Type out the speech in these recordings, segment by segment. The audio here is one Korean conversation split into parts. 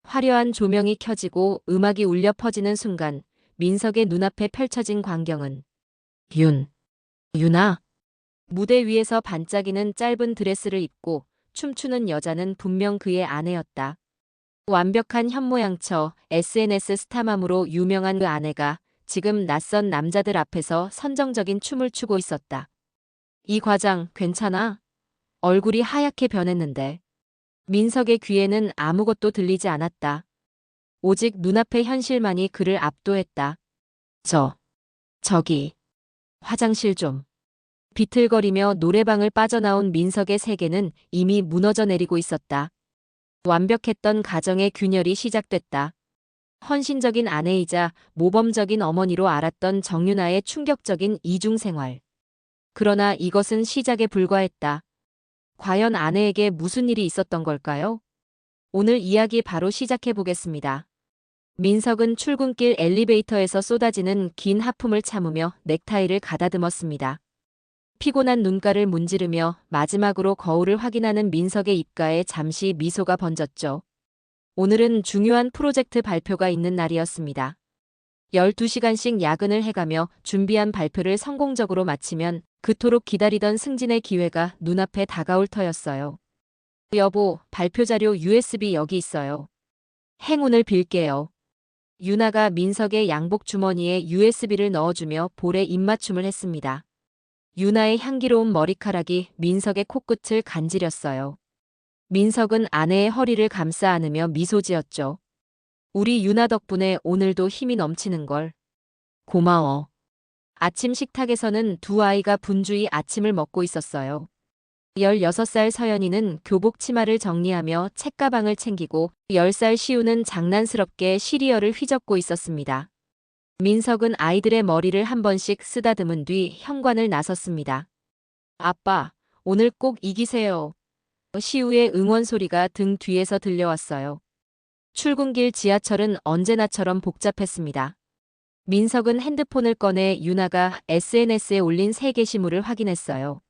화려한 조명이 켜지고 음악이 울려 퍼지는 순간 민석의 눈앞에 펼쳐진 광경은 유나. 무대 위에서 반짝이는 짧은 드레스를 입고 춤추는 여자는 분명 그의 아내였다. 완벽한 현모양처 SNS 스타맘으로 유명한 그 아내가 지금 낯선 남자들 앞에서 선정적인 춤을 추고 있었다. 이 과장 괜찮아? 얼굴이 하얗게 변했는데 민석의 귀에는 아무것도 들리지 않았다. 오직 눈앞의 현실만이 그를 압도했다. 저기, 화장실 좀. 비틀거리며 노래방을 빠져나온 민석의 세계는 이미 무너져 내리고 있었다. 완벽했던 가정의 균열이 시작됐다. 헌신적인 아내이자 모범적인 어머니로 알았던 정윤아의 충격적인 이중생활. 그러나 이것은 시작에 불과했다. 과연 아내에게 무슨 일이 있었던 걸까요? 오늘 이야기 바로 시작해 보겠습니다. 민석은 출근길 엘리베이터에서 쏟아지는 긴 하품을 참으며 넥타이를 가다듬었습니다. 피곤한 눈가를 문지르며 마지막으로 거울을 확인하는 민석의 입가에 잠시 미소가 번졌죠. 오늘은 중요한 프로젝트 발표가 있는 날이었습니다. 12시간씩 야근을 해가며 준비한 발표를 성공적으로 마치면 그토록 기다리던 승진의 기회가 눈앞에 다가올 터였어요. 여보, 발표 자료 USB 여기 있어요. 행운을 빌게요. 유나가 민석의 양복 주머니에 USB를 넣어주며 볼에 입맞춤을 했습니다. 유나의 향기로운 머리카락이 민석의 코끝을 간지렸어요. 민석은 아내의 허리를 감싸 안으며 미소 지었죠. 우리 유나 덕분에 오늘도 힘이 넘치는걸. 고마워. 아침 식탁에서는 두 아이가 분주히 아침을 먹고 있었어요. 16살 서연이는 교복 치마를 정리하며 책가방을 챙기고 10살 시우는 장난스럽게 시리얼을 휘젓고 있었습니다. 민석은 아이들의 머리를 한 번씩 쓰다듬은 뒤 현관을 나섰습니다. 아빠, 오늘 꼭 이기세요. 시우의 응원 소리가 등 뒤에서 들려왔어요. 출근길 지하철은 언제나처럼 복잡했습니다. 민석은 핸드폰을 꺼내 유나가 SNS에 올린 새 게시물을 확인했어요.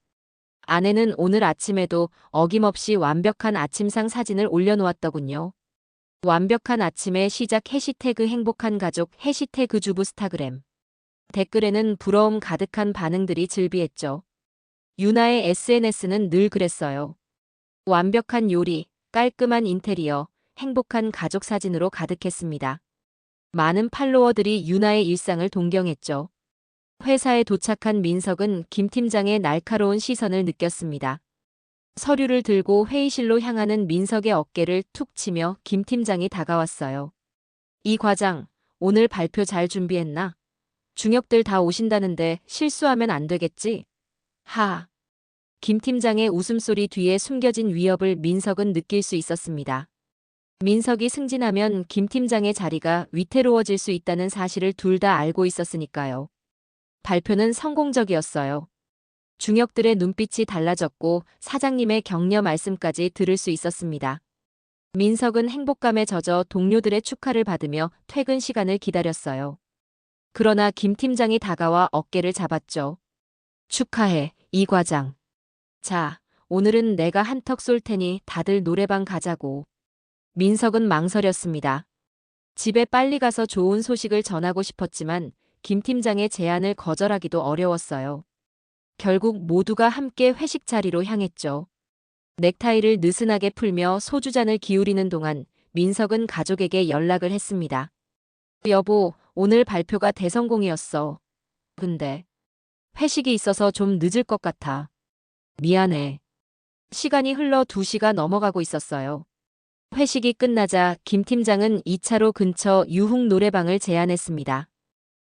아내는 오늘 아침에도 어김없이 완벽한 아침상 사진을 올려놓았더군요. 완벽한 아침의 시작 해시태그 행복한 가족 해시태그 주부 스타그램. 댓글에는 부러움 가득한 반응들이 즐비했죠. 유나의 SNS는 늘 그랬어요. 완벽한 요리, 깔끔한 인테리어, 행복한 가족 사진으로 가득했습니다. 많은 팔로워들이 유나의 일상을 동경했죠. 회사에 도착한 민석은 김 팀장의 날카로운 시선을 느꼈습니다. 서류를 들고 회의실로 향하는 민석의 어깨를 툭 치며 김 팀장이 다가왔어요. 이 과장, 오늘 발표 잘 준비했나? 중역들 다 오신다는데 실수하면 안 되겠지? 하. 김 팀장의 웃음소리 뒤에 숨겨진 위협을 민석은 느낄 수 있었습니다. 민석이 승진하면 김 팀장의 자리가 위태로워질 수 있다는 사실을 둘 다 알고 있었으니까요. 발표는 성공적이었어요. 중역들의 눈빛이 달라졌고 사장님의 격려 말씀까지 들을 수 있었습니다. 민석은 행복감에 젖어 동료들의 축하를 받으며 퇴근 시간을 기다렸어요. 그러나 김 팀장이 다가와 어깨를 잡았죠. 축하해, 이 과장. 자, 오늘은 내가 한턱 쏠 테니 다들 노래방 가자고. 민석은 망설였습니다. 집에 빨리 가서 좋은 소식을 전하고 싶었지만 김 팀장의 제안을 거절하기도 어려웠어요. 결국 모두가 함께 회식 자리로 향했죠. 넥타이를 느슨하게 풀며 소주잔을 기울이는 동안 민석은 가족에게 연락을 했습니다. 여보, 오늘 발표가 대성공이었어. 근데 회식이 있어서 좀 늦을 것 같아. 미안해. 시간이 흘러 2시가 넘어가고 있었어요. 회식이 끝나자 김 팀장은 2차로 근처 유흥 노래방을 제안했습니다.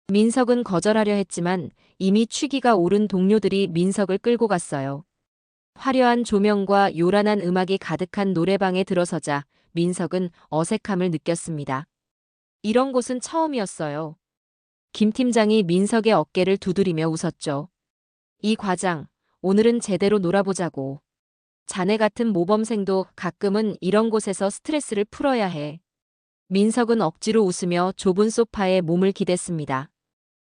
민석은 거절하려 했지만 이미 취기가 오른 동료들이 민석을 끌고 갔어요. 화려한 조명과 요란한 음악이 가득한 노래방에 들어서자 민석은 어색함을 느꼈습니다. 이런 곳은 처음이었어요. 김 팀장이 민석의 어깨를 두드리며 웃었죠. 이 과장, 오늘은 제대로 놀아보자고. 자네 같은 모범생도 가끔은 이런 곳에서 스트레스를 풀어야 해. 민석은 억지로 웃으며 좁은 소파에 몸을 기댔습니다.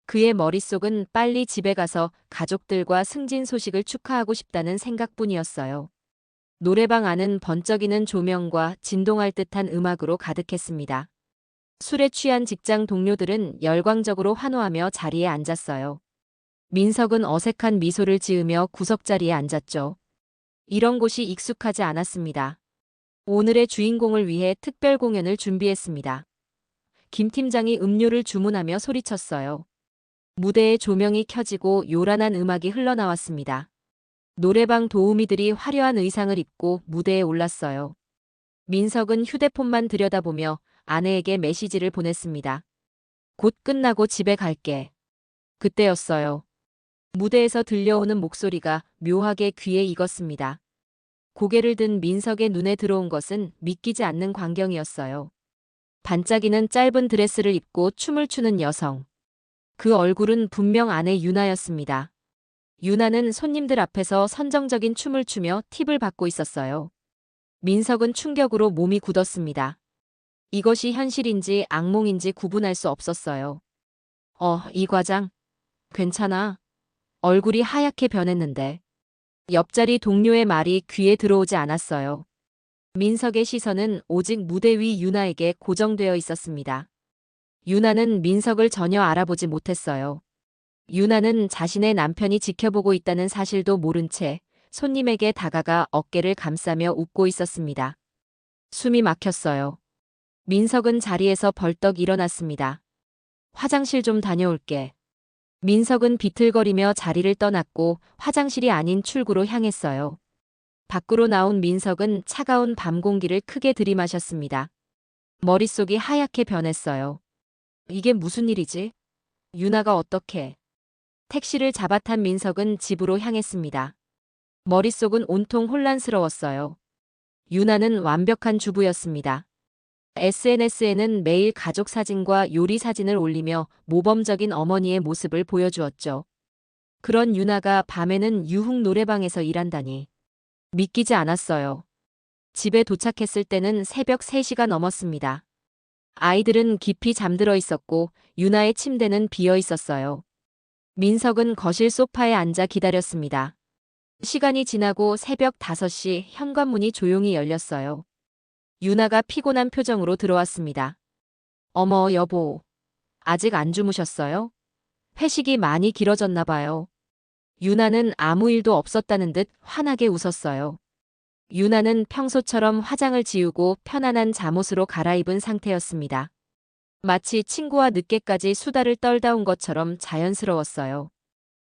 그의 머릿속은 빨리 집에 가서 가족들과 승진 소식을 축하하고 싶다는 생각뿐이었어요. 노래방 안은 번쩍이는 조명과 진동할 듯한 음악으로 가득했습니다. 술에 취한 직장 동료들은 열광적으로 환호하며 자리에 앉았어요. 민석은 어색한 미소를 지으며 구석자리에 앉았죠. 이런 곳이 익숙하지 않았습니다. 오늘의 주인공을 위해 특별 공연을 준비했습니다. 김 팀장이 음료를 주문하며 소리쳤어요. 무대에 조명이 켜지고 요란한 음악이 흘러나왔습니다. 노래방 도우미들이 화려한 의상을 입고 무대에 올랐어요. 민석은 휴대폰만 들여다보며 아내에게 메시지를 보냈습니다. 곧 끝나고 집에 갈게. 그때였어요. 무대에서 들려오는 목소리가 묘하게 귀에 익었습니다. 고개를 든 민석의 눈에 들어온 것은 믿기지 않는 광경이었어요. 반짝이는 짧은 드레스를 입고 춤을 추는 여성. 그 얼굴은 분명 아내 유나였습니다. 유나는 손님들 앞에서 선정적인 춤을 추며 팁을 받고 있었어요. 민석은 충격으로 몸이 굳었습니다. 이것이 현실인지 악몽인지 구분할 수 없었어요. 이 과장. 괜찮아. 얼굴이 하얗게 변했는데. 옆자리 동료의 말이 귀에 들어오지 않았어요. 민석의 시선은 오직 무대 위 유나에게 고정되어 있었습니다. 유나는 민석을 전혀 알아보지 못했어요. 유나는 자신의 남편이 지켜보고 있다는 사실도 모른 채 손님에게 다가가 어깨를 감싸며 웃고 있었습니다. 숨이 막혔어요. 민석은 자리에서 벌떡 일어났습니다. 화장실 좀 다녀올게. 민석은 비틀거리며 자리를 떠났고 화장실이 아닌 출구로 향했어요. 밖으로 나온 민석은 차가운 밤 공기를 크게 들이마셨습니다. 머릿속이 하얗게 변했어요. 이게 무슨 일이지? 유나가 어떻게? 택시를 잡아탄 민석은 집으로 향했습니다. 머릿속은 온통 혼란스러웠어요. 유나는 완벽한 주부였습니다. SNS에는 매일 가족 사진과 요리 사진을 올리며 모범적인 어머니의 모습을 보여주었죠. 그런 유나가 밤에는 유흥 노래방에서 일한다니. 믿기지 않았어요. 집에 도착했을 때는 새벽 3시가 넘었습니다. 아이들은 깊이 잠들어 있었고 유나의 침대는 비어 있었어요. 민석은 거실 소파에 앉아 기다렸습니다. 시간이 지나고 새벽 5시 현관문이 조용히 열렸어요. 유나가 피곤한 표정으로 들어왔습니다. 어머, 여보. 아직 안 주무셨어요? 회식이 많이 길어졌나 봐요. 유나는 아무 일도 없었다는 듯 환하게 웃었어요. 유나는 평소처럼 화장을 지우고 편안한 잠옷으로 갈아입은 상태였습니다. 마치 친구와 늦게까지 수다를 떨다 온 것처럼 자연스러웠어요.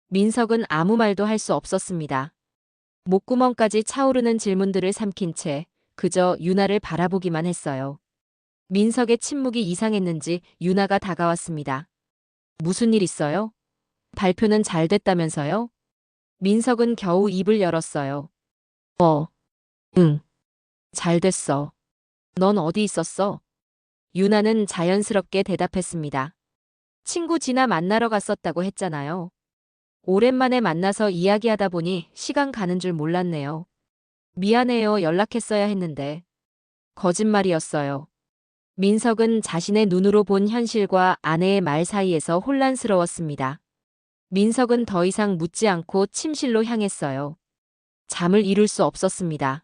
민석은 아무 말도 할 수 없었습니다. 목구멍까지 차오르는 질문들을 삼킨 채 그저 유나를 바라보기만 했어요. 민석의 침묵이 이상했는지 유나가 다가왔습니다. 무슨 일 있어요? 발표는 잘 됐다면서요? 민석은 겨우 입을 열었어요. 응. 잘 됐어. 넌 어디 있었어? 유나는 자연스럽게 대답했습니다. 친구 진아 만나러 갔었다고 했잖아요. 오랜만에 만나서 이야기하다 보니 시간 가는 줄 몰랐네요. 미안해요. 연락했어야 했는데. 거짓말이었어요. 민석은 자신의 눈으로 본 현실과 아내의 말 사이에서 혼란스러웠습니다. 민석은 더 이상 묻지 않고 침실로 향했어요. 잠을 이룰 수 없었습니다.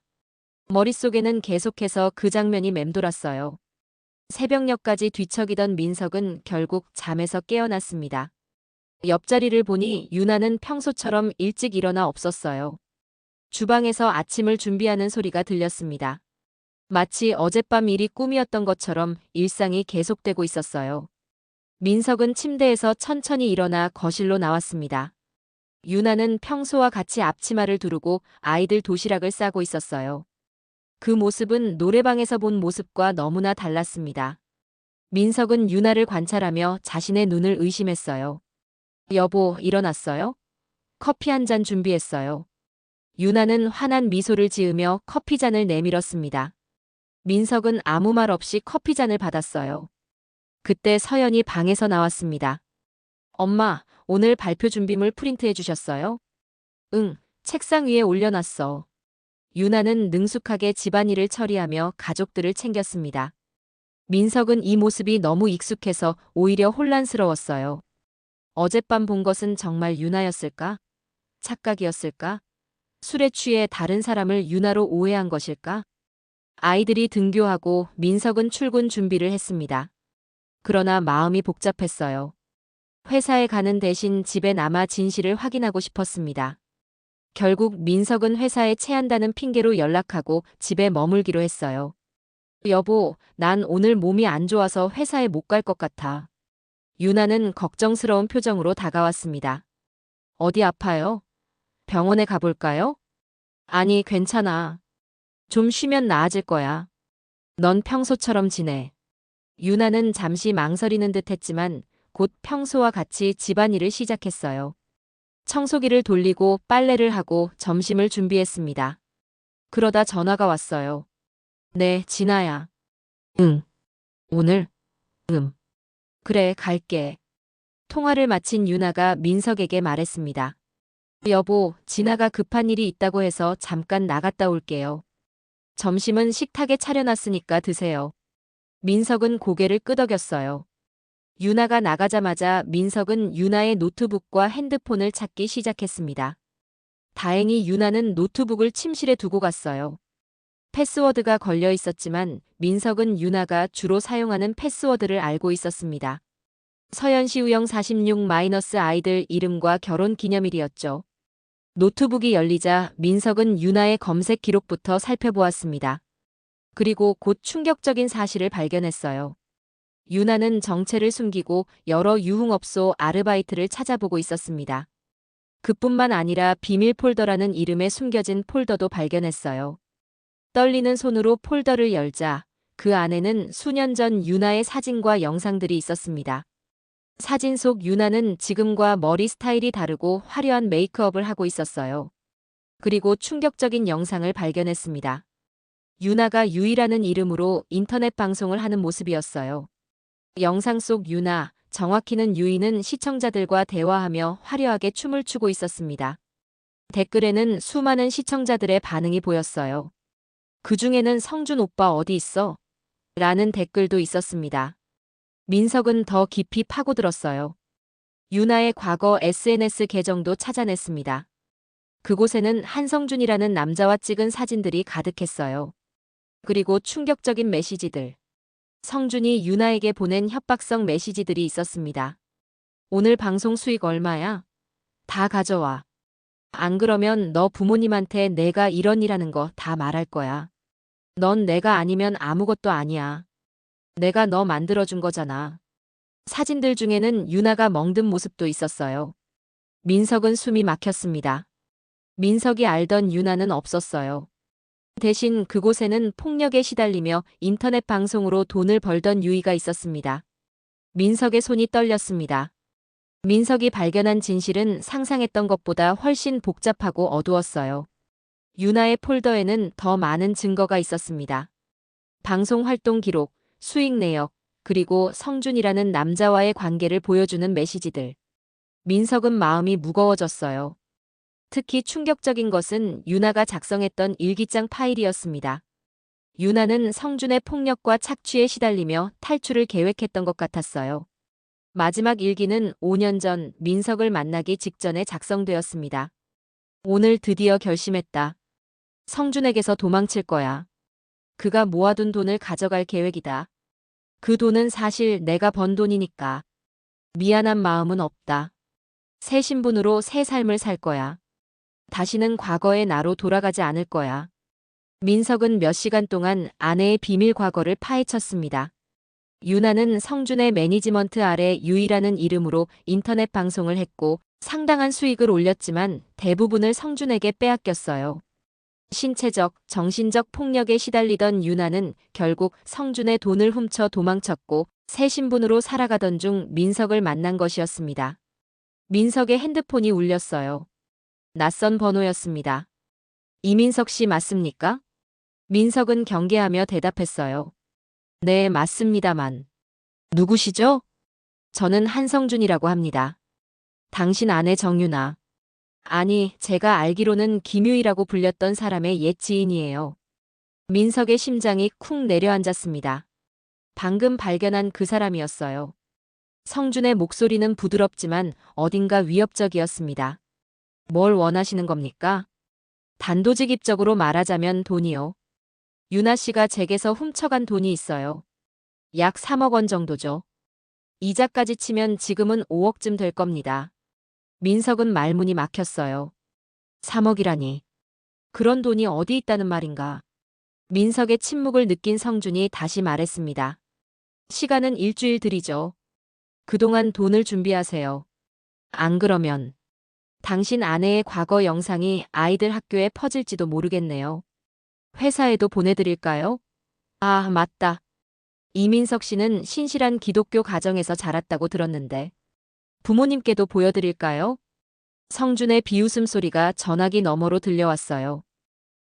머릿속에는 계속해서 그 장면이 맴돌았어요. 새벽녘까지 뒤척이던 민석은 결국 잠에서 깨어났습니다. 옆자리를 보니 유나는 평소처럼 일찍 일어나 없었어요. 주방에서 아침을 준비하는 소리가 들렸습니다. 마치 어젯밤 일이 꿈이었던 것처럼 일상이 계속되고 있었어요. 민석은 침대에서 천천히 일어나 거실로 나왔습니다. 유나는 평소와 같이 앞치마를 두르고 아이들 도시락을 싸고 있었어요. 그 모습은 노래방에서 본 모습과 너무나 달랐습니다. 민석은 유나를 관찰하며 자신의 눈을 의심했어요. 여보, 일어났어요? 커피 한 잔 준비했어요. 유나는 환한 미소를 지으며 커피잔을 내밀었습니다. 민석은 아무 말 없이 커피잔을 받았어요. 그때 서연이 방에서 나왔습니다. 엄마, 오늘 발표 준비물 프린트해 주셨어요? 응, 책상 위에 올려놨어. 유나는 능숙하게 집안일을 처리하며 가족들을 챙겼습니다. 민석은 이 모습이 너무 익숙해서 오히려 혼란스러웠어요. 어젯밤 본 것은 정말 유나였을까? 착각이었을까? 술에 취해 다른 사람을 유나로 오해한 것일까? 아이들이 등교하고 민석은 출근 준비를 했습니다. 그러나 마음이 복잡했어요. 회사에 가는 대신 집에 남아 진실을 확인하고 싶었습니다. 결국 민석은 회사에 체한다는 핑계로 연락하고 집에 머물기로 했어요. 여보, 난 오늘 몸이 안 좋아서 회사에 못 갈 것 같아. 유나는 걱정스러운 표정으로 다가왔습니다. 어디 아파요? 병원에 가볼까요? 아니, 괜찮아. 좀 쉬면 나아질 거야. 넌 평소처럼 지내. 유나는 잠시 망설이는 듯 했지만 곧 평소와 같이 집안일을 시작했어요. 청소기를 돌리고 빨래를 하고 점심을 준비했습니다. 그러다 전화가 왔어요. 네, 진아야. 응. 오늘? 그래, 갈게. 통화를 마친 유나가 민석에게 말했습니다. 여보, 진아가 급한 일이 있다고 해서 잠깐 나갔다 올게요. 점심은 식탁에 차려놨으니까 드세요. 민석은 고개를 끄덕였어요. 유나가 나가자마자 민석은 유나의 노트북과 핸드폰을 찾기 시작했습니다. 다행히 유나는 노트북을 침실에 두고 갔어요. 패스워드가 걸려 있었지만 민석은 유나가 주로 사용하는 패스워드를 알고 있었습니다. 서현시우영 46-아이들 이름과 결혼 기념일이었죠. 노트북이 열리자 민석은 유나의 검색 기록부터 살펴보았습니다. 그리고 곧 충격적인 사실을 발견했어요. 유나는 정체를 숨기고 여러 유흥업소 아르바이트를 찾아보고 있었습니다. 그뿐만 아니라 비밀 폴더라는 이름에 숨겨진 폴더도 발견했어요. 떨리는 손으로 폴더를 열자 그 안에는 수년 전 유나의 사진과 영상들이 있었습니다. 사진 속 유나는 지금과 머리 스타일이 다르고 화려한 메이크업을 하고 있었어요. 그리고 충격적인 영상을 발견했습니다. 유나가 유이라는 이름으로 인터넷 방송을 하는 모습이었어요. 영상 속 유나, 정확히는 유이는 시청자들과 대화하며 화려하게 춤을 추고 있었습니다. 댓글에는 수많은 시청자들의 반응이 보였어요. 그 중에는 성준 오빠 어디 있어? 라는 댓글도 있었습니다. 민석은 더 깊이 파고들었어요. 유나의 과거 SNS 계정도 찾아냈습니다. 그곳에는 한성준이라는 남자와 찍은 사진들이 가득했어요. 그리고 충격적인 메시지들. 성준이 유나에게 보낸 협박성 메시지들이 있었습니다. 오늘 방송 수익 얼마야? 다 가져와. 안 그러면 너 부모님한테 내가 이런 일하는 거 다 말할 거야. 넌 내가 아니면 아무것도 아니야. 내가 너 만들어준 거잖아. 사진들 중에는 유나가 멍든 모습도 있었어요. 민석은 숨이 막혔습니다. 민석이 알던 유나는 없었어요. 대신 그곳에는 폭력에 시달리며 인터넷 방송으로 돈을 벌던 유이가 있었습니다. 민석의 손이 떨렸습니다. 민석이 발견한 진실은 상상했던 것보다 훨씬 복잡하고 어두웠어요. 유나의 폴더에는 더 많은 증거가 있었습니다. 방송 활동 기록, 수익 내역, 그리고 성준이라는 남자와의 관계를 보여주는 메시지들. 민석은 마음이 무거워졌어요. 특히 충격적인 것은 유나가 작성했던 일기장 파일이었습니다. 유나는 성준의 폭력과 착취에 시달리며 탈출을 계획했던 것 같았어요. 마지막 일기는 5년 전 민석을 만나기 직전에 작성되었습니다. 오늘 드디어 결심했다. 성준에게서 도망칠 거야. 그가 모아둔 돈을 가져갈 계획이다. 그 돈은 사실 내가 번 돈이니까. 미안한 마음은 없다. 새 신분으로 새 삶을 살 거야. 다시는 과거의 나로 돌아가지 않을 거야. 민석은 몇 시간 동안 아내의 비밀 과거를 파헤쳤습니다. 유나는 성준의 매니지먼트 아래 유이라는 이름으로 인터넷 방송을 했고 상당한 수익을 올렸지만 대부분을 성준에게 빼앗겼어요. 신체적, 정신적 폭력에 시달리던 유나는 결국 성준의 돈을 훔쳐 도망쳤고 새 신분으로 살아가던 중 민석을 만난 것이었습니다. 민석의 핸드폰이 울렸어요. 낯선 번호였습니다. 이민석 씨 맞습니까? 민석은 경계하며 대답했어요. 네, 맞습니다만. 누구시죠? 저는 한성준이라고 합니다. 당신 아내 정유나. 아니, 제가 알기로는 김유이라고 불렸던 사람의 옛 지인이에요. 민석의 심장이 쿵 내려앉았습니다. 방금 발견한 그 사람이었어요. 성준의 목소리는 부드럽지만 어딘가 위협적이었습니다. 뭘 원하시는 겁니까? 단도직입적으로 말하자면 돈이요. 유나 씨가 제게서 훔쳐간 돈이 있어요. 약 3억 원 정도죠. 이자까지 치면 지금은 5억쯤 될 겁니다. 민석은 말문이 막혔어요. 3억이라니. 그런 돈이 어디 있다는 말인가. 민석의 침묵을 느낀 성준이 다시 말했습니다. 시간은 일주일 들이죠. 그동안 돈을 준비하세요. 안 그러면 당신 아내의 과거 영상이 아이들 학교에 퍼질지도 모르겠네요. 회사에도 보내드릴까요? 아, 맞다. 이민석 씨는 신실한 기독교 가정에서 자랐다고 들었는데 부모님께도 보여드릴까요? 성준의 비웃음 소리가 전화기 너머로 들려왔어요.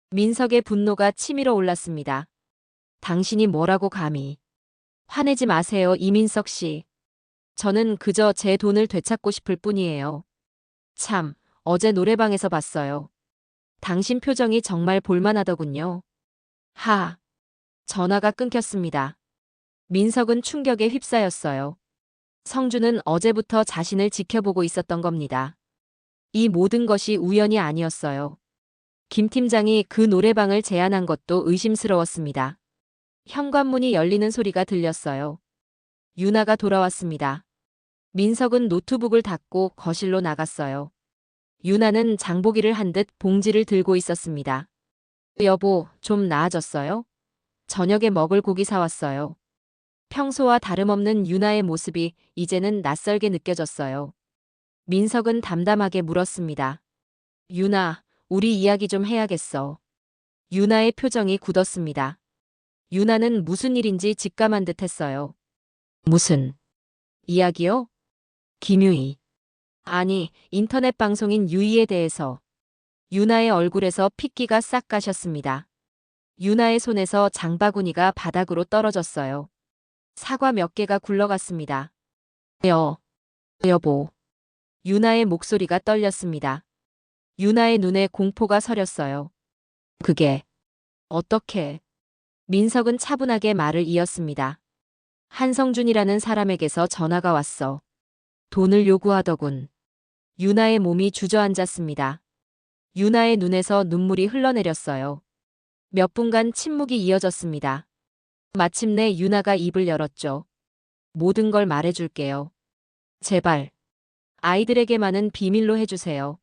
민석의 분노가 치밀어 올랐습니다. 당신이 뭐라고 감히. 화내지 마세요, 이민석 씨. 저는 그저 제 돈을 되찾고 싶을 뿐이에요. 참, 어제 노래방에서 봤어요. 당신 표정이 정말 볼만하더군요. 하. 전화가 끊겼습니다. 민석은 충격에 휩싸였어요. 성준은 어제부터 자신을 지켜보고 있었던 겁니다. 이 모든 것이 우연이 아니었어요. 김 팀장이 그 노래방을 제안한 것도 의심스러웠습니다. 현관문이 열리는 소리가 들렸어요. 유나가 돌아왔습니다. 민석은 노트북을 닫고 거실로 나갔어요. 유나는 장보기를 한 듯 봉지를 들고 있었습니다. 여보, 좀 나아졌어요? 저녁에 먹을 고기 사왔어요. 평소와 다름없는 유나의 모습이 이제는 낯설게 느껴졌어요. 민석은 담담하게 물었습니다. 유나, 우리 이야기 좀 해야겠어. 유나의 표정이 굳었습니다. 유나는 무슨 일인지 직감한 듯 했어요. 무슨 이야기요? 김유희. 아니, 인터넷 방송인 유희에 대해서. 유나의 얼굴에서 핏기가 싹 가셨습니다. 유나의 손에서 장바구니가 바닥으로 떨어졌어요. 사과 몇 개가 굴러갔습니다. 여보. 유나의 목소리가 떨렸습니다. 유나의 눈에 공포가 서렸어요. 그게 어떻게? 민석은 차분하게 말을 이었습니다. 한성준이라는 사람에게서 전화가 왔어. 돈을 요구하더군. 유나의 몸이 주저앉았습니다. 유나의 눈에서 눈물이 흘러내렸어요. 몇 분간 침묵이 이어졌습니다. 마침내 유나가 입을 열었죠. 모든 걸 말해줄게요. 제발. 아이들에게만은 비밀로 해주세요.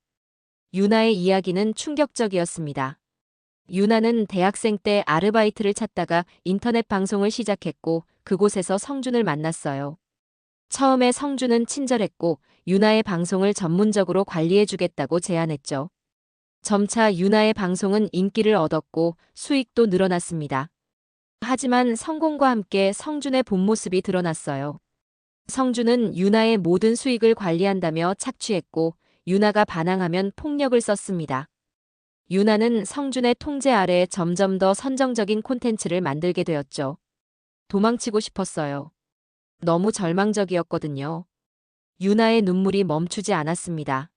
유나의 이야기는 충격적이었습니다. 유나는 대학생 때 아르바이트를 찾다가 인터넷 방송을 시작했고 그곳에서 성준을 만났어요. 처음에 성준은 친절했고 유나의 방송을 전문적으로 관리해주겠다고 제안했죠. 점차 유나의 방송은 인기를 얻었고 수익도 늘어났습니다. 하지만 성공과 함께 성준의 본 모습이 드러났어요. 성준은 유나의 모든 수익을 관리한다며 착취했고 유나가 반항하면 폭력을 썼습니다. 유나는 성준의 통제 아래 점점 더 선정적인 콘텐츠를 만들게 되었죠. 도망치고 싶었어요. 너무 절망적이었거든요. 유나의 눈물이 멈추지 않았습니다.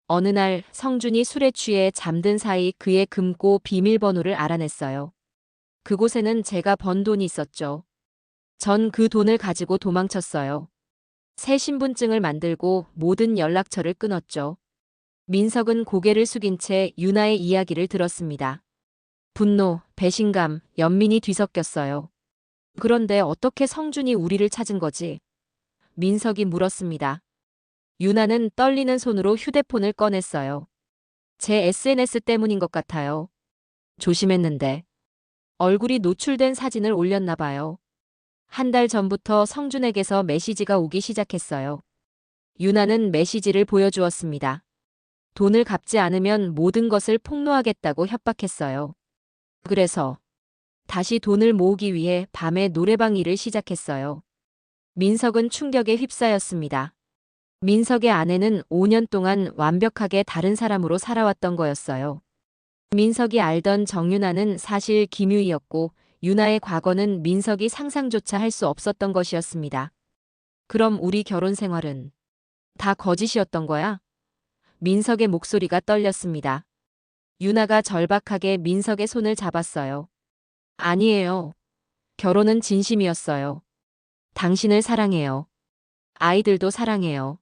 어느 날 성준이 술에 취해 잠든 사이 그의 금고 비밀번호를 알아냈어요. 그곳에는 제가 번 돈이 있었죠. 전 그 돈을 가지고 도망쳤어요. 새 신분증을 만들고 모든 연락처를 끊었죠. 민석은 고개를 숙인 채 유나의 이야기를 들었습니다. 분노, 배신감, 연민이 뒤섞였어요. 그런데 어떻게 성준이 우리를 찾은 거지? 민석이 물었습니다. 유나는 떨리는 손으로 휴대폰을 꺼냈어요. 제 SNS 때문인 것 같아요. 조심했는데. 얼굴이 노출된 사진을 올렸나 봐요. 한 달 전부터 성준에게서 메시지가 오기 시작했어요. 유나는 메시지를 보여주었습니다. 돈을 갚지 않으면 모든 것을 폭로하겠다고 협박했어요. 그래서 다시 돈을 모으기 위해 밤에 노래방 일을 시작했어요. 민석은 충격에 휩싸였습니다. 민석의 아내는 5년 동안 완벽하게 다른 사람으로 살아왔던 거였어요. 민석이 알던 정유나는 사실 김유희였고 유나의 과거는 민석이 상상조차 할 수 없었던 것이었습니다. 그럼 우리 결혼 생활은 다 거짓이었던 거야? 민석의 목소리가 떨렸습니다. 유나가 절박하게 민석의 손을 잡았어요. 아니에요. 결혼은 진심이었어요. 당신을 사랑해요. 아이들도 사랑해요.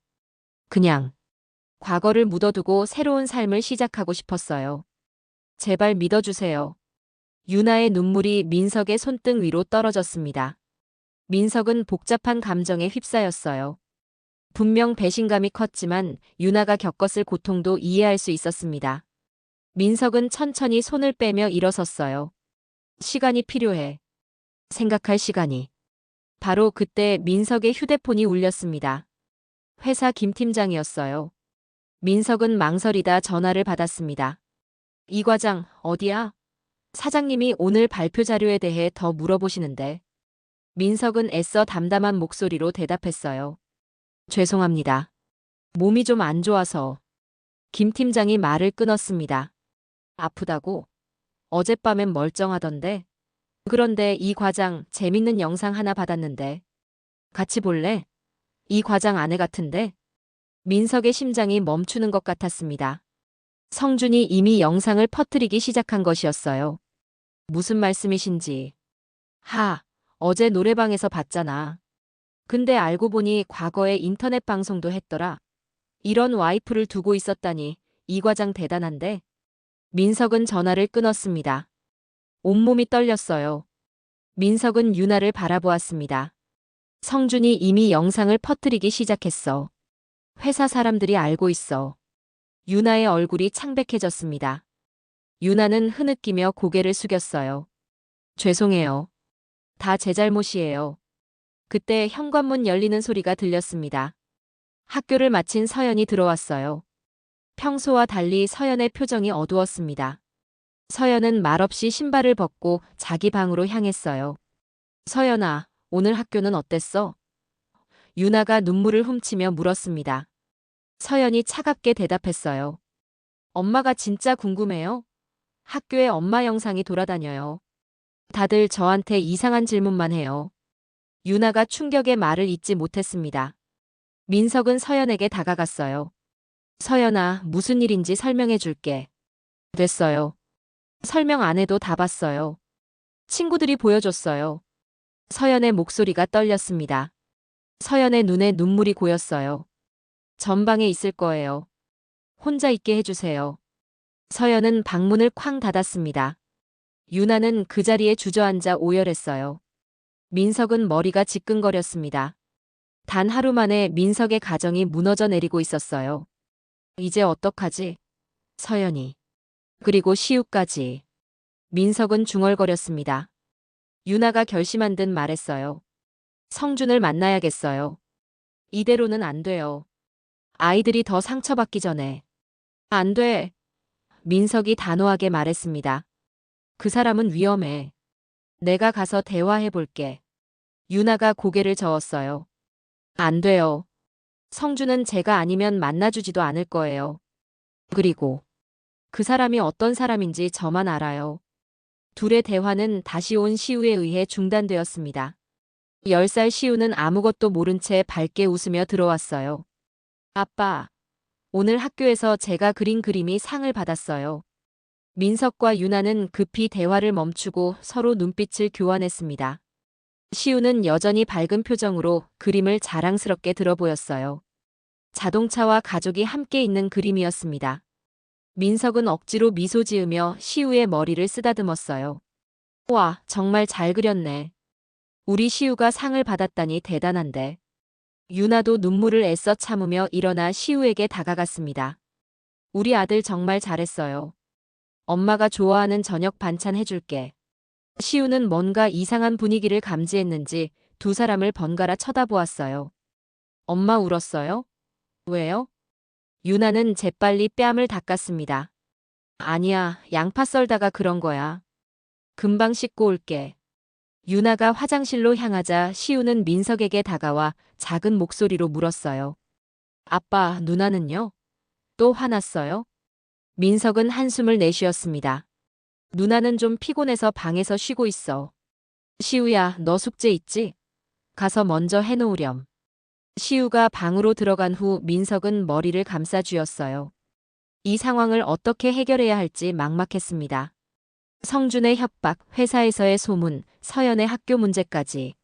그냥 과거를 묻어두고 새로운 삶을 시작하고 싶었어요. 제발 믿어주세요. 유나의 눈물이 민석의 손등 위로 떨어졌습니다. 민석은 복잡한 감정에 휩싸였어요. 분명 배신감이 컸지만 유나가 겪었을 고통도 이해할 수 있었습니다. 민석은 천천히 손을 빼며 일어섰어요. 시간이 필요해. 생각할 시간이. 바로 그때 민석의 휴대폰이 울렸습니다. 회사 김 팀장이었어요. 민석은 망설이다 전화를 받았습니다. 이 과장, 어디야? 사장님이 오늘 발표 자료에 대해 더 물어보시는데. 민석은 애써 담담한 목소리로 대답했어요. 죄송합니다. 몸이 좀 안 좋아서. 김 팀장이 말을 끊었습니다. 아프다고? 어젯밤엔 멀쩡하던데. 그런데 이 과장 재밌는 영상 하나 받았는데. 같이 볼래? 이 과장 아내 같은데. 민석의 심장이 멈추는 것 같았습니다. 성준이 이미 영상을 퍼뜨리기 시작한 것이었어요. 무슨 말씀이신지. 어제 노래방에서 봤잖아. 근데 알고 보니 과거에 인터넷 방송도 했더라. 이런 와이프를 두고 있었다니 이 과장 대단한데. 민석은 전화를 끊었습니다. 온몸이 떨렸어요. 민석은 유나를 바라보았습니다. 성준이 이미 영상을 퍼뜨리기 시작했어. 회사 사람들이 알고 있어. 유나의 얼굴이 창백해졌습니다. 유나는 흐느끼며 고개를 숙였어요. 죄송해요. 다 제 잘못이에요. 그때 현관문 열리는 소리가 들렸습니다. 학교를 마친 서연이 들어왔어요. 평소와 달리 서연의 표정이 어두웠습니다. 서연은 말없이 신발을 벗고 자기 방으로 향했어요. 서연아, 오늘 학교는 어땠어? 유나가 눈물을 훔치며 물었습니다. 서연이 차갑게 대답했어요. 엄마가 진짜 궁금해요. 학교에 엄마 영상이 돌아다녀요. 다들 저한테 이상한 질문만 해요. 유나가 충격의 말을 잇지 못했습니다. 민석은 서연에게 다가갔어요. 서연아, 무슨 일인지 설명해 줄게. 됐어요. 설명 안 해도 다 봤어요. 친구들이 보여줬어요. 서연의 목소리가 떨렸습니다. 서연의 눈에 눈물이 고였어요. 전방에 있을 거예요. 혼자 있게 해주세요. 서연은 방문을 쾅 닫았습니다. 유나는 그 자리에 주저앉아 오열했어요. 민석은 머리가 지끈거렸습니다. 단 하루 만에 민석의 가정이 무너져 내리고 있었어요. 이제 어떡하지? 서연이. 그리고 시우까지. 민석은 중얼거렸습니다. 유나가 결심한 듯 말했어요. 성준을 만나야겠어요. 이대로는 안 돼요. 아이들이 더 상처받기 전에. 안 돼. 민석이 단호하게 말했습니다. 그 사람은 위험해. 내가 가서 대화해 볼게. 유나가 고개를 저었어요. 안 돼요. 성준은 제가 아니면 만나주지도 않을 거예요. 그리고 그 사람이 어떤 사람인지 저만 알아요. 둘의 대화는 다시 온 시우에 의해 중단되었습니다. 10살 시우는 아무것도 모른 채 밝게 웃으며 들어왔어요. 아빠, 오늘 학교에서 제가 그린 그림이 상을 받았어요. 민석과 유나는 급히 대화를 멈추고 서로 눈빛을 교환했습니다. 시우는 여전히 밝은 표정으로 그림을 자랑스럽게 들어보였어요. 자동차와 가족이 함께 있는 그림이었습니다. 민석은 억지로 미소 지으며 시우의 머리를 쓰다듬었어요. 와, 정말 잘 그렸네. 우리 시우가 상을 받았다니 대단한데. 유나도 눈물을 애써 참으며 일어나 시우에게 다가갔습니다. 우리 아들 정말 잘했어요. 엄마가 좋아하는 저녁 반찬 해줄게. 시우는 뭔가 이상한 분위기를 감지했는지 두 사람을 번갈아 쳐다보았어요. 엄마 울었어요? 왜요? 유나는 재빨리 뺨을 닦았습니다. 아니야, 양파 썰다가 그런 거야. 금방 씻고 올게. 유나가 화장실로 향하자 시우는 민석에게 다가와 작은 목소리로 물었어요. 아빠, 누나는요? 또 화났어요? 민석은 한숨을 내쉬었습니다. 누나는 좀 피곤해서 방에서 쉬고 있어. 시우야, 너 숙제 있지? 가서 먼저 해놓으렴. 시우가 방으로 들어간 후 민석은 머리를 감싸쥐었어요. 이 상황을 어떻게 해결해야 할지 막막했습니다. 성준의 협박, 회사에서의 소문, 서연의 학교 문제까지.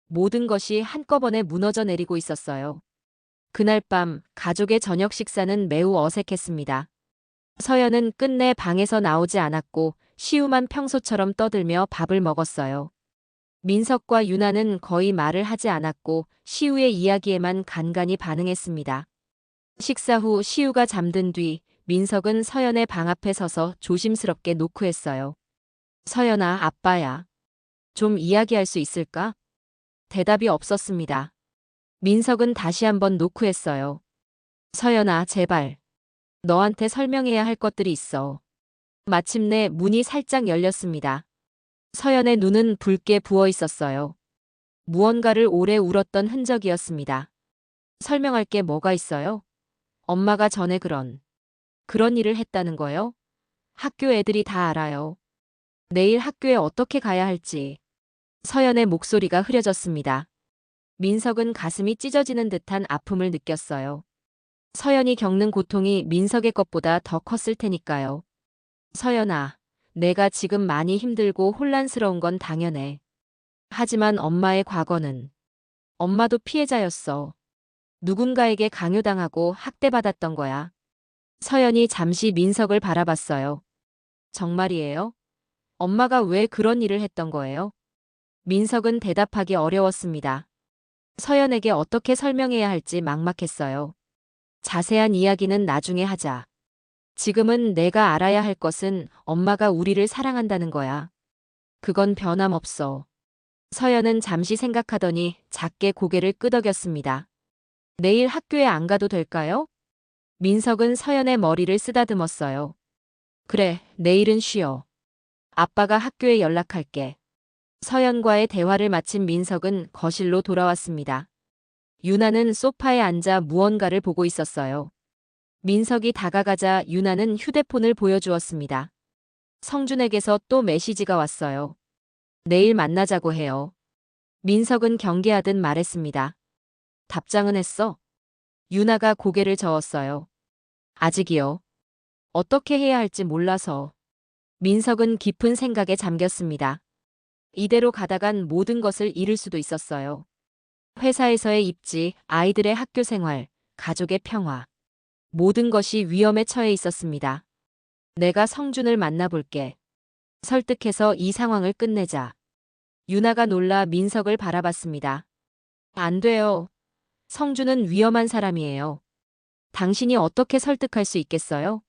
모든 것이 한꺼번에 무너져 내리고 있었어요. 그날 밤 가족의 저녁 식사는 매우 어색했습니다. 서연은 끝내 방에서 나오지 않았고 시우만 평소처럼 떠들며 밥을 먹었어요. 민석과 유나는 거의 말을 하지 않았고 시우의 이야기에만 간간히 반응했습니다. 식사 후 시우가 잠든 뒤 민석은 서연의 방 앞에 서서 조심스럽게 노크했어요. 서연아, 아빠야. 좀 이야기할 수 있을까? 대답이 없었습니다. 민석은 다시 한번 노크했어요. 서연아, 제발. 너한테 설명해야 할 것들이 있어. 마침내 문이 살짝 열렸습니다. 서연의 눈은 붉게 부어 있었어요. 무언가를 오래 울었던 흔적이었습니다. 설명할 게 뭐가 있어요? 엄마가 전에 그런 일을 했다는 거요? 학교 애들이 다 알아요. 내일 학교에 어떻게 가야 할지. 서연의 목소리가 흐려졌습니다. 민석은 가슴이 찢어지는 듯한 아픔을 느꼈어요. 서연이 겪는 고통이 민석의 것보다 더 컸을 테니까요. 서연아, 내가 지금 많이 힘들고 혼란스러운 건 당연해. 하지만 엄마의 과거는 엄마도 피해자였어. 누군가에게 강요당하고 학대받았던 거야. 서연이 잠시 민석을 바라봤어요. 정말이에요? 엄마가 왜 그런 일을 했던 거예요? 민석은 대답하기 어려웠습니다. 서연에게 어떻게 설명해야 할지 막막했어요. 자세한 이야기는 나중에 하자. 지금은 내가 알아야 할 것은 엄마가 우리를 사랑한다는 거야. 그건 변함없어. 서연은 잠시 생각하더니 작게 고개를 끄덕였습니다. 내일 학교에 안 가도 될까요? 민석은 서연의 머리를 쓰다듬었어요. 그래, 내일은 쉬어. 아빠가 학교에 연락할게. 서연과의 대화를 마친 민석은 거실로 돌아왔습니다. 유나는 소파에 앉아 무언가를 보고 있었어요. 민석이 다가가자 유나는 휴대폰을 보여주었습니다. 성준에게서 또 메시지가 왔어요. 내일 만나자고 해요. 민석은 경계하듯 말했습니다. 답장은 했어? 유나가 고개를 저었어요. 아직이요. 어떻게 해야 할지 몰라서. 민석은 깊은 생각에 잠겼습니다. 이대로 가다간 모든 것을 잃을 수도 있었어요. 회사에서의 입지, 아이들의 학교 생활, 가족의 평화. 모든 것이 위험에 처해 있었습니다. 내가 성준을 만나볼게. 설득해서 이 상황을 끝내자. 유나가 놀라 민석을 바라봤습니다. 안 돼요. 성준은 위험한 사람이에요. 당신이 어떻게 설득할 수 있겠어요?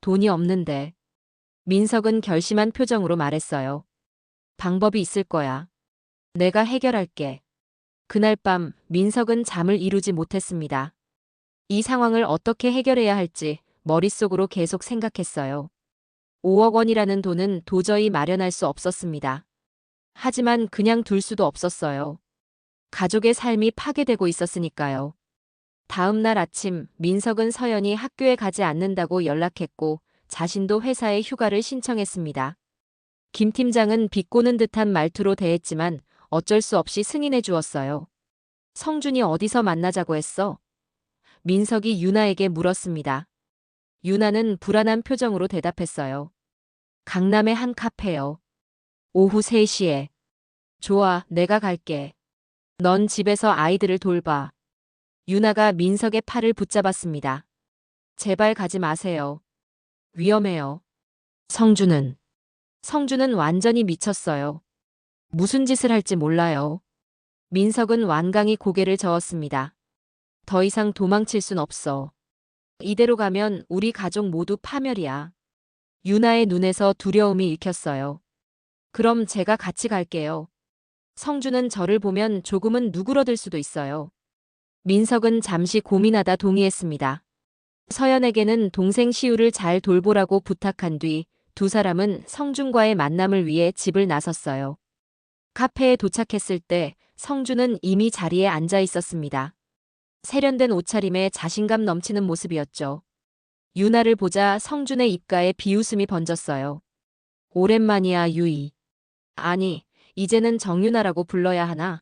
돈이 없는데. 민석은 결심한 표정으로 말했어요. 방법이 있을 거야. 내가 해결할게. 그날 밤 민석은 잠을 이루지 못했습니다. 이 상황을 어떻게 해결해야 할지 머릿속으로 계속 생각했어요. 5억 원이라는 돈은 도저히 마련할 수 없었습니다. 하지만 그냥 둘 수도 없었어요. 가족의 삶이 파괴되고 있었으니까요. 다음 날 아침 민석은 서연이 학교에 가지 않는다고 연락했고 자신도 회사에 휴가를 신청했습니다. 김 팀장은 비꼬는 듯한 말투로 대했지만 어쩔 수 없이 승인해 주었어요. 성준이 어디서 만나자고 했어? 민석이 유나에게 물었습니다. 유나는 불안한 표정으로 대답했어요. 강남의 한 카페요. 오후 3시에. 좋아, 내가 갈게. 넌 집에서 아이들을 돌봐. 유나가 민석의 팔을 붙잡았습니다. 제발 가지 마세요. 위험해요. 성준은 완전히 미쳤어요. 무슨 짓을 할지 몰라요. 민석은 완강히 고개를 저었습니다. 더 이상 도망칠 순 없어. 이대로 가면 우리 가족 모두 파멸이야. 유나의 눈에서 두려움이 읽혔어요. 그럼 제가 같이 갈게요. 성준은 저를 보면 조금은 누그러들 수도 있어요. 민석은 잠시 고민하다 동의했습니다. 서연에게는 동생 시우를 잘 돌보라고 부탁한 뒤 두 사람은 성준과의 만남을 위해 집을 나섰어요. 카페에 도착했을 때 성준은 이미 자리에 앉아 있었습니다. 세련된 옷차림에 자신감 넘치는 모습이었죠. 유나를 보자 성준의 입가에 비웃음이 번졌어요. 오랜만이야, 유이. 아니, 이제는 정유나라고 불러야 하나?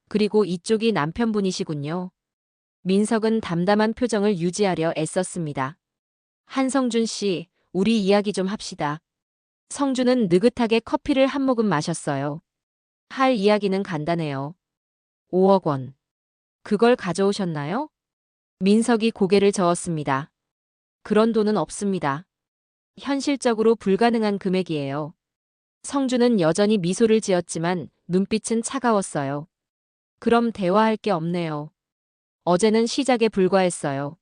그리고 이쪽이 남편분이시군요. 민석은 담담한 표정을 유지하려 애썼습니다. 한성준 씨, 우리 이야기 좀 합시다. 성준은 느긋하게 커피를 한 모금 마셨어요. 할 이야기는 간단해요. 5억 원. 그걸 가져오셨나요? 민석이 고개를 저었습니다. 그런 돈은 없습니다. 현실적으로 불가능한 금액이에요. 성주는 여전히 미소를 지었지만 눈빛은 차가웠어요. 그럼 대화할 게 없네요. 어제는 시작에 불과했어요.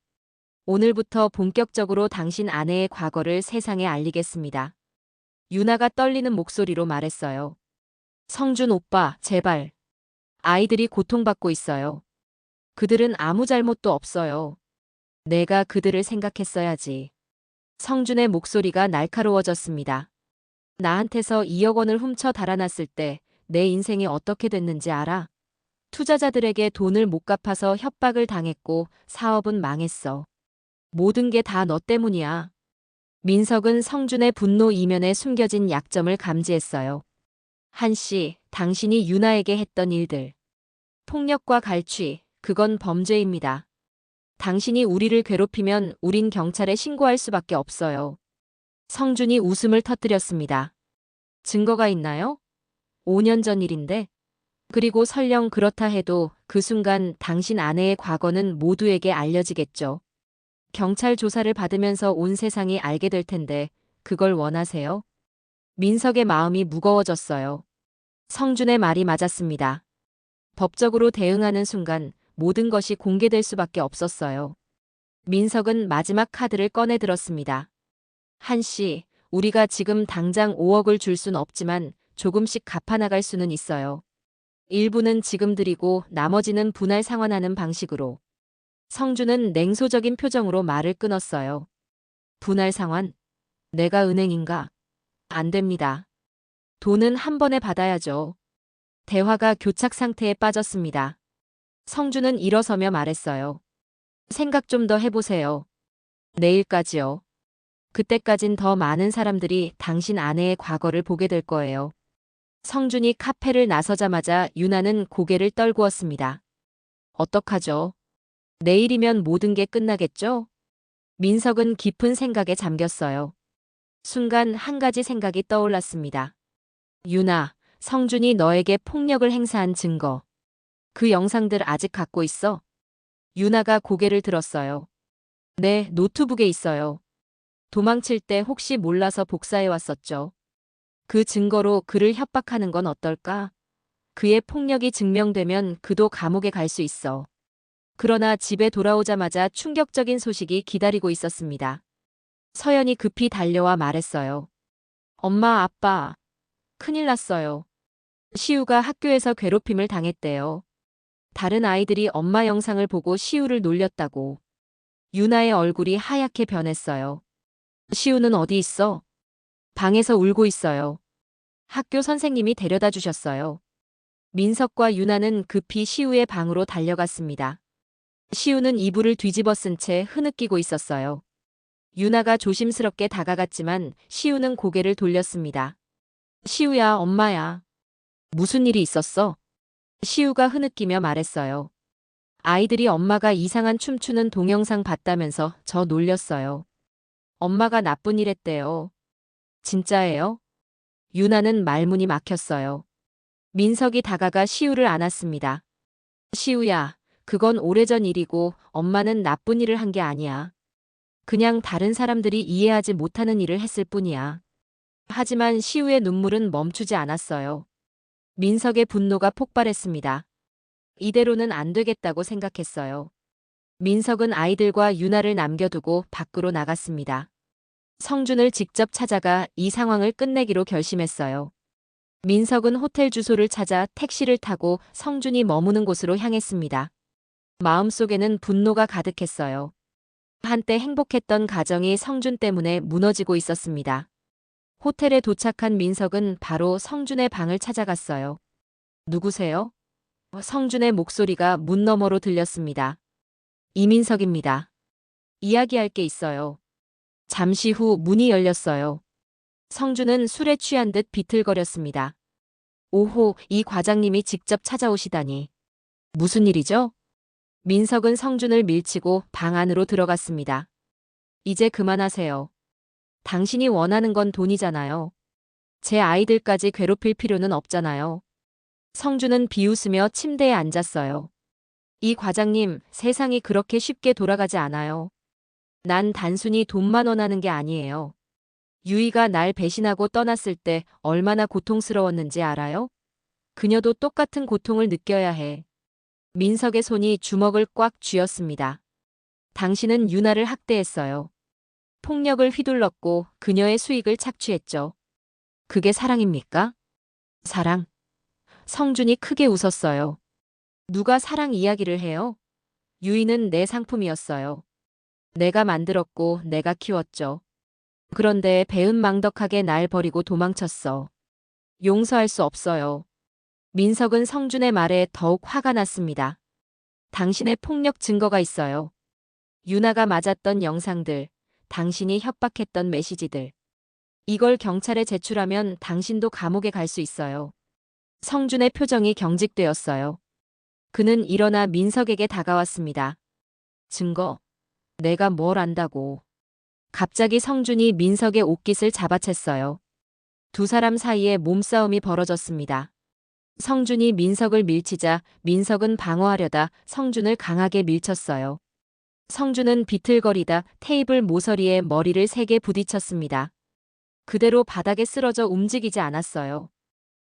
오늘부터 본격적으로 당신 아내의 과거를 세상에 알리겠습니다. 유나가 떨리는 목소리로 말했어요. 성준 오빠, 제발. 아이들이 고통받고 있어요. 그들은 아무 잘못도 없어요. 내가 그들을 생각했어야지. 성준의 목소리가 날카로워졌습니다. 나한테서 2억 원을 훔쳐 달아났을 때 내 인생이 어떻게 됐는지 알아? 투자자들에게 돈을 못 갚아서 협박을 당했고 사업은 망했어. 모든 게 다 너 때문이야. 민석은 성준의 분노 이면에 숨겨진 약점을 감지했어요. 한씨, 당신이 유나에게 했던 일들. 폭력과 갈취, 그건 범죄입니다. 당신이 우리를 괴롭히면 우린 경찰에 신고할 수밖에 없어요. 성준이 웃음을 터뜨렸습니다. 증거가 있나요? 5년 전 일인데. 그리고 설령 그렇다 해도 그 순간 당신 아내의 과거는 모두에게 알려지겠죠. 경찰 조사를 받으면서 온 세상이 알게 될 텐데 그걸 원하세요? 민석의 마음이 무거워졌어요. 성준의 말이 맞았습니다. 법적으로 대응하는 순간 모든 것이 공개될 수밖에 없었어요. 민석은 마지막 카드를 꺼내 들었습니다. 한씨, 우리가 지금 당장 5억을 줄 순 없지만 조금씩 갚아나갈 수는 있어요. 일부는 지금 드리고 나머지는 분할 상환하는 방식으로. 성준은 냉소적인 표정으로 말을 끊었어요. 분할 상환? 내가 은행인가? 안 됩니다. 돈은 한 번에 받아야죠. 대화가 교착 상태에 빠졌습니다. 성준은 일어서며 말했어요. 생각 좀 더 해보세요. 내일까지요. 그때까진 더 많은 사람들이 당신 아내의 과거를 보게 될 거예요. 성준이 카페를 나서자마자 유나는 고개를 떨구었습니다. 어떡하죠? 내일이면 모든 게 끝나겠죠? 민석은 깊은 생각에 잠겼어요. 순간 한 가지 생각이 떠올랐습니다. 유나, 성준이 너에게 폭력을 행사한 증거. 그 영상들 아직 갖고 있어? 유나가 고개를 들었어요. 네, 노트북에 있어요. 도망칠 때 혹시 몰라서 복사해 왔었죠. 그 증거로 그를 협박하는 건 어떨까? 그의 폭력이 증명되면 그도 감옥에 갈 수 있어. 그러나 집에 돌아오자마자 충격적인 소식이 기다리고 있었습니다. 서연이 급히 달려와 말했어요. 엄마, 아빠, 큰일 났어요. 시우가 학교에서 괴롭힘을 당했대요. 다른 아이들이 엄마 영상을 보고 시우를 놀렸다고. 유나의 얼굴이 하얗게 변했어요. 시우는 어디 있어? 방에서 울고 있어요. 학교 선생님이 데려다 주셨어요. 민석과 유나는 급히 시우의 방으로 달려갔습니다. 시우는 이불을 뒤집어 쓴 채 흐느끼고 있었어요. 유나가 조심스럽게 다가갔지만 시우는 고개를 돌렸습니다. 시우야, 엄마야. 무슨 일이 있었어? 시우가 흐느끼며 말했어요. 아이들이 엄마가 이상한 춤추는 동영상 봤다면서 저 놀렸어요. 엄마가 나쁜 일 했대요. 진짜예요? 유나는 말문이 막혔어요. 민석이 다가가 시우를 안았습니다. 시우야, 그건 오래전 일이고 엄마는 나쁜 일을 한 게 아니야. 그냥 다른 사람들이 이해하지 못하는 일을 했을 뿐이야. 하지만 시우의 눈물은 멈추지 않았어요. 민석의 분노가 폭발했습니다. 이대로는 안 되겠다고 생각했어요. 민석은 아이들과 유나를 남겨두고 밖으로 나갔습니다. 성준을 직접 찾아가 이 상황을 끝내기로 결심했어요. 민석은 호텔 주소를 찾아 택시를 타고 성준이 머무는 곳으로 향했습니다. 마음속에는 분노가 가득했어요. 한때 행복했던 가정이 성준 때문에 무너지고 있었습니다. 호텔에 도착한 민석은 바로 성준의 방을 찾아갔어요. 누구세요? 성준의 목소리가 문 너머로 들렸습니다. 이민석입니다. 이야기할 게 있어요. 잠시 후 문이 열렸어요. 성준은 술에 취한 듯 비틀거렸습니다. 오호, 이 과장님이 직접 찾아오시다니. 무슨 일이죠? 민석은 성준을 밀치고 방 안으로 들어갔습니다. 이제 그만하세요. 당신이 원하는 건 돈이잖아요. 제 아이들까지 괴롭힐 필요는 없잖아요. 성준은 비웃으며 침대에 앉았어요. 이 과장님, 세상이 그렇게 쉽게 돌아가지 않아요. 난 단순히 돈만 원하는 게 아니에요. 유이가 날 배신하고 떠났을 때 얼마나 고통스러웠는지 알아요? 그녀도 똑같은 고통을 느껴야 해. 민석의 손이 주먹을 꽉 쥐었습니다. 당신은 유나를 학대했어요. 폭력을 휘둘렀고 그녀의 수익을 착취했죠. 그게 사랑입니까? 사랑? 성준이 크게 웃었어요. 누가 사랑 이야기를 해요? 유이는 내 상품이었어요. 내가 만들었고 내가 키웠죠. 그런데 배은망덕하게 날 버리고 도망쳤어. 용서할 수 없어요. 민석은 성준의 말에 더욱 화가 났습니다. 당신의 폭력 증거가 있어요. 유나가 맞았던 영상들, 당신이 협박했던 메시지들. 이걸 경찰에 제출하면 당신도 감옥에 갈 수 있어요. 성준의 표정이 경직되었어요. 그는 일어나 민석에게 다가왔습니다. 증거? 내가 뭘 안다고. 갑자기 성준이 민석의 옷깃을 잡아챘어요. 두 사람 사이에 몸싸움이 벌어졌습니다. 성준이 민석을 밀치자 민석은 방어하려다 성준을 강하게 밀쳤어요. 성준은 비틀거리다 테이블 모서리에 머리를 세게 부딪혔습니다. 그대로 바닥에 쓰러져 움직이지 않았어요.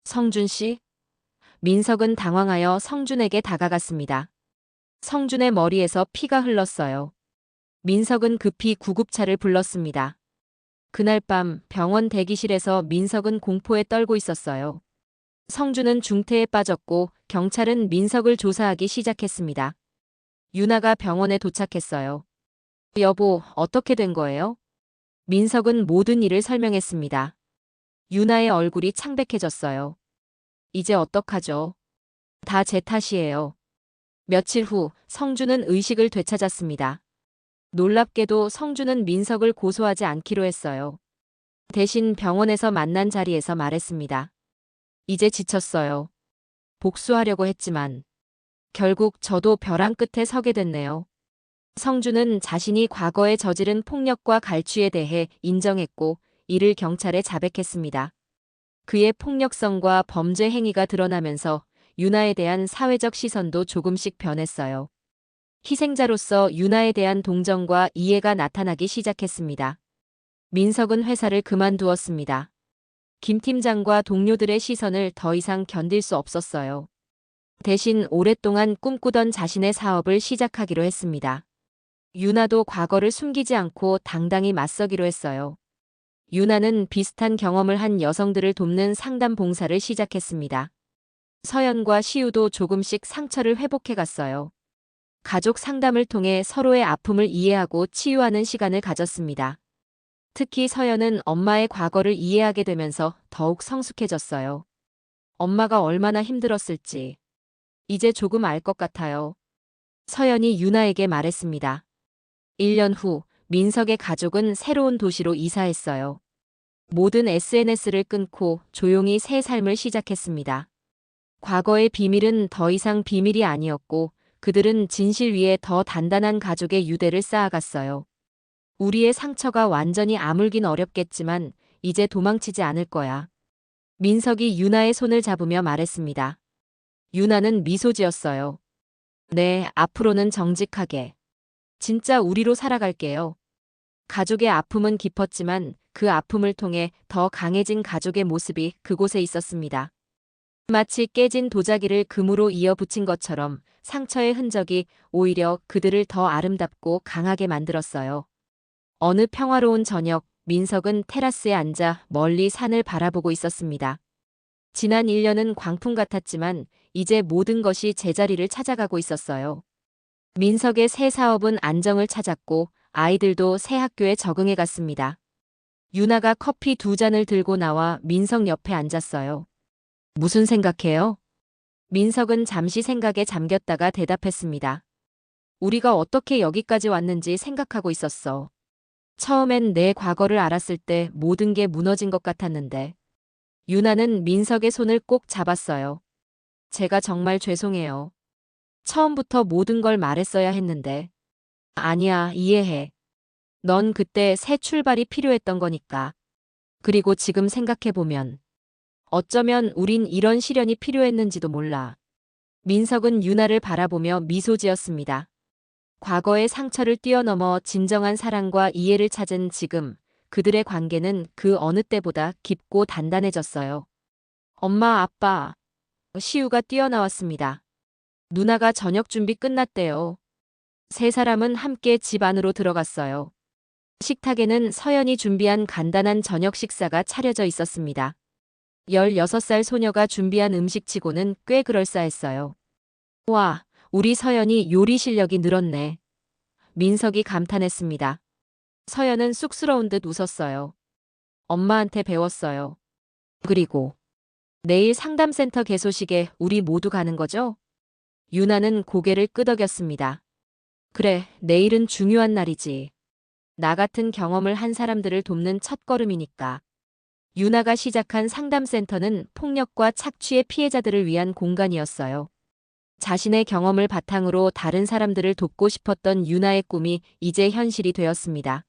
성준 씨? 민석은 당황하여 성준에게 다가갔습니다. 성준의 머리에서 피가 흘렀어요. 민석은 급히 구급차를 불렀습니다. 그날 밤 병원 대기실에서 민석은 공포에 떨고 있었어요. 성준은 중태에 빠졌고 경찰은 민석을 조사하기 시작했습니다. 유나가 병원에 도착했어요. 여보, 어떻게 된 거예요? 민석은 모든 일을 설명했습니다. 유나의 얼굴이 창백해졌어요. 이제 어떡하죠? 다 제 탓이에요. 며칠 후 성준은 의식을 되찾았습니다. 놀랍게도 성준은 민석을 고소하지 않기로 했어요. 대신 병원에서 만난 자리에서 말했습니다. 이제 지쳤어요. 복수하려고 했지만 결국 저도 벼랑 끝에 서게 됐네요. 성준은 자신이 과거에 저지른 폭력과 갈취에 대해 인정했고 이를 경찰에 자백했습니다. 그의 폭력성과 범죄 행위가 드러나면서 유나에 대한 사회적 시선도 조금씩 변했어요. 희생자로서 유나에 대한 동정과 이해가 나타나기 시작했습니다. 민석은 회사를 그만두었습니다. 김 팀장과 동료들의 시선을 더 이상 견딜 수 없었어요. 대신 오랫동안 꿈꾸던 자신의 사업을 시작하기로 했습니다. 유나도 과거를 숨기지 않고 당당히 맞서기로 했어요. 유나는 비슷한 경험을 한 여성들을 돕는 상담 봉사를 시작했습니다. 서연과 시우도 조금씩 상처를 회복해 갔어요. 가족 상담을 통해 서로의 아픔을 이해하고 치유하는 시간을 가졌습니다. 특히 서연은 엄마의 과거를 이해하게 되면서 더욱 성숙해졌어요. 엄마가 얼마나 힘들었을지 이제 조금 알 것 같아요. 서연이 유나에게 말했습니다. 1년 후 민석의 가족은 새로운 도시로 이사했어요. 모든 SNS를 끊고 조용히 새 삶을 시작했습니다. 과거의 비밀은 더 이상 비밀이 아니었고 그들은 진실 위에 더 단단한 가족의 유대를 쌓아갔어요. 우리의 상처가 완전히 아물긴 어렵겠지만 이제 도망치지 않을 거야. 민석이 유나의 손을 잡으며 말했습니다. 유나는 미소 지었어요. 네, 앞으로는 정직하게. 진짜 우리로 살아갈게요. 가족의 아픔은 깊었지만 그 아픔을 통해 더 강해진 가족의 모습이 그곳에 있었습니다. 마치 깨진 도자기를 금으로 이어 붙인 것처럼 상처의 흔적이 오히려 그들을 더 아름답고 강하게 만들었어요. 어느 평화로운 저녁, 민석은 테라스에 앉아 멀리 산을 바라보고 있었습니다. 지난 1년은 광풍 같았지만 이제 모든 것이 제자리를 찾아가고 있었어요. 민석의 새 사업은 안정을 찾았고 아이들도 새 학교에 적응해 갔습니다. 유나가 커피 2잔을 들고 나와 민석 옆에 앉았어요. 무슨 생각해요? 민석은 잠시 생각에 잠겼다가 대답했습니다. 우리가 어떻게 여기까지 왔는지 생각하고 있었어. 처음엔 내 과거를 알았을 때 모든 게 무너진 것 같았는데. 유나는 민석의 손을 꼭 잡았어요. 제가 정말 죄송해요. 처음부터 모든 걸 말했어야 했는데. 아니야, 이해해. 넌 그때 새 출발이 필요했던 거니까. 그리고 지금 생각해보면 어쩌면 우린 이런 시련이 필요했는지도 몰라. 민석은 유나를 바라보며 미소 지었습니다. 과거의 상처를 뛰어넘어 진정한 사랑과 이해를 찾은 지금 그들의 관계는 그 어느 때보다 깊고 단단해졌어요. 엄마, 아빠, 시우가 뛰어나왔습니다. 누나가 저녁 준비 끝났대요. 세 사람은 함께 집 안으로 들어갔어요. 식탁에는 서연이 준비한 간단한 저녁 식사가 차려져 있었습니다. 16살 소녀가 준비한 음식치고는 꽤 그럴싸했어요. 와, 우리 서연이 요리 실력이 늘었네. 민석이 감탄했습니다. 서연은 쑥스러운 듯 웃었어요. 엄마한테 배웠어요. 그리고 내일 상담센터 개소식에 우리 모두 가는 거죠? 유나는 고개를 끄덕였습니다. 그래, 내일은 중요한 날이지. 나 같은 경험을 한 사람들을 돕는 첫걸음이니까. 유나가 시작한 상담센터는 폭력과 착취의 피해자들을 위한 공간이었어요. 자신의 경험을 바탕으로 다른 사람들을 돕고 싶었던 유나의 꿈이 이제 현실이 되었습니다.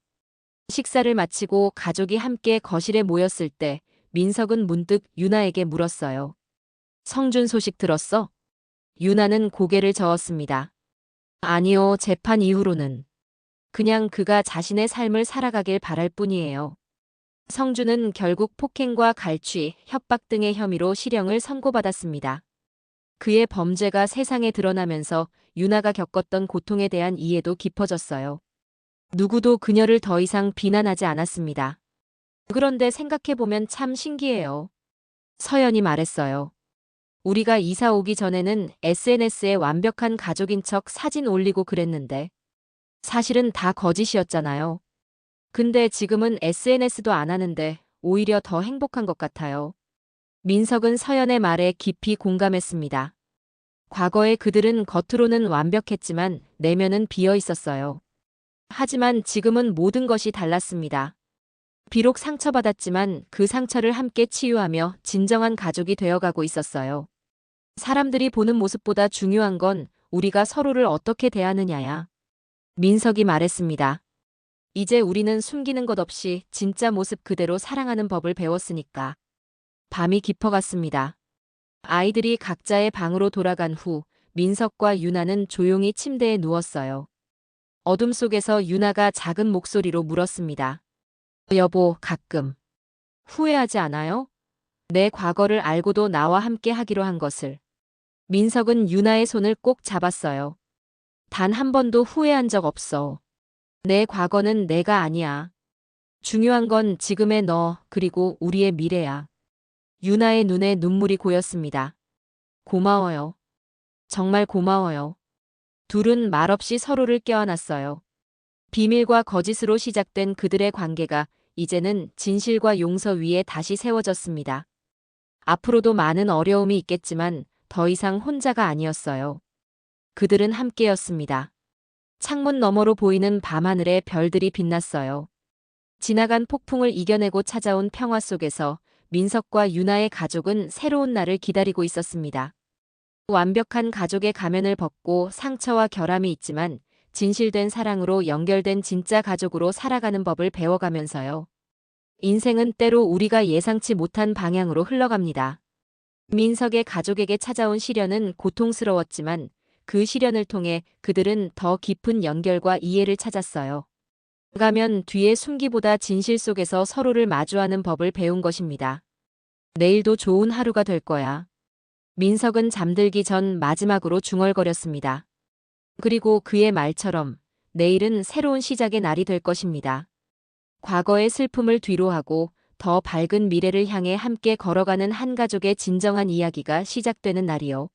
식사를 마치고 가족이 함께 거실에 모였을 때 민석은 문득 유나에게 물었어요. 성준 소식 들었어? 유나는 고개를 저었습니다. 아니요, 재판 이후로는. 그냥 그가 자신의 삶을 살아가길 바랄 뿐이에요. 성준은 결국 폭행과 갈취, 협박 등의 혐의로 실형을 선고받았습니다. 그의 범죄가 세상에 드러나면서 유나가 겪었던 고통에 대한 이해도 깊어졌어요. 누구도 그녀를 더 이상 비난하지 않았습니다. 그런데 생각해보면 참 신기해요. 서연이 말했어요. 우리가 이사 오기 전에는 SNS에 완벽한 가족인 척 사진 올리고 그랬는데 사실은 다 거짓이었잖아요. 근데 지금은 SNS도 안 하는데 오히려 더 행복한 것 같아요. 민석은 서연의 말에 깊이 공감했습니다. 과거에 그들은 겉으로는 완벽했지만 내면은 비어 있었어요. 하지만 지금은 모든 것이 달랐습니다. 비록 상처받았지만 그 상처를 함께 치유하며 진정한 가족이 되어가고 있었어요. 사람들이 보는 모습보다 중요한 건 우리가 서로를 어떻게 대하느냐야. 민석이 말했습니다. 이제 우리는 숨기는 것 없이 진짜 모습 그대로 사랑하는 법을 배웠으니까. 밤이 깊어갔습니다. 아이들이 각자의 방으로 돌아간 후 민석과 유나는 조용히 침대에 누웠어요. 어둠 속에서 유나가 작은 목소리로 물었습니다. 여보, 가끔 후회하지 않아요? 내 과거를 알고도 나와 함께 하기로 한 것을. 민석은 유나의 손을 꼭 잡았어요. 단 한 번도 후회한 적 없어. 내 과거는 내가 아니야. 중요한 건 지금의 너, 그리고 우리의 미래야. 유나의 눈에 눈물이 고였습니다. 고마워요. 정말 고마워요. 둘은 말없이 서로를 껴안았어요. 비밀과 거짓으로 시작된 그들의 관계가 이제는 진실과 용서 위에 다시 세워졌습니다. 앞으로도 많은 어려움이 있겠지만 더 이상 혼자가 아니었어요. 그들은 함께였습니다. 창문 너머로 보이는 밤하늘에 별들이 빛났어요. 지나간 폭풍을 이겨내고 찾아온 평화 속에서 민석과 유나의 가족은 새로운 날을 기다리고 있었습니다. 완벽한 가족의 가면을 벗고 상처와 결함이 있지만 진실된 사랑으로 연결된 진짜 가족으로 살아가는 법을 배워가면서요. 인생은 때로 우리가 예상치 못한 방향으로 흘러갑니다. 민석의 가족에게 찾아온 시련은 고통스러웠지만 그 시련을 통해 그들은 더 깊은 연결과 이해를 찾았어요. 가면 뒤에 숨기보다 진실 속에서 서로를 마주하는 법을 배운 것입니다. 내일도 좋은 하루가 될 거야. 민석은 잠들기 전 마지막으로 중얼거렸습니다. 그리고 그의 말처럼 내일은 새로운 시작의 날이 될 것입니다. 과거의 슬픔을 뒤로하고 더 밝은 미래를 향해 함께 걸어가는 한 가족의 진정한 이야기가 시작되는 날이요.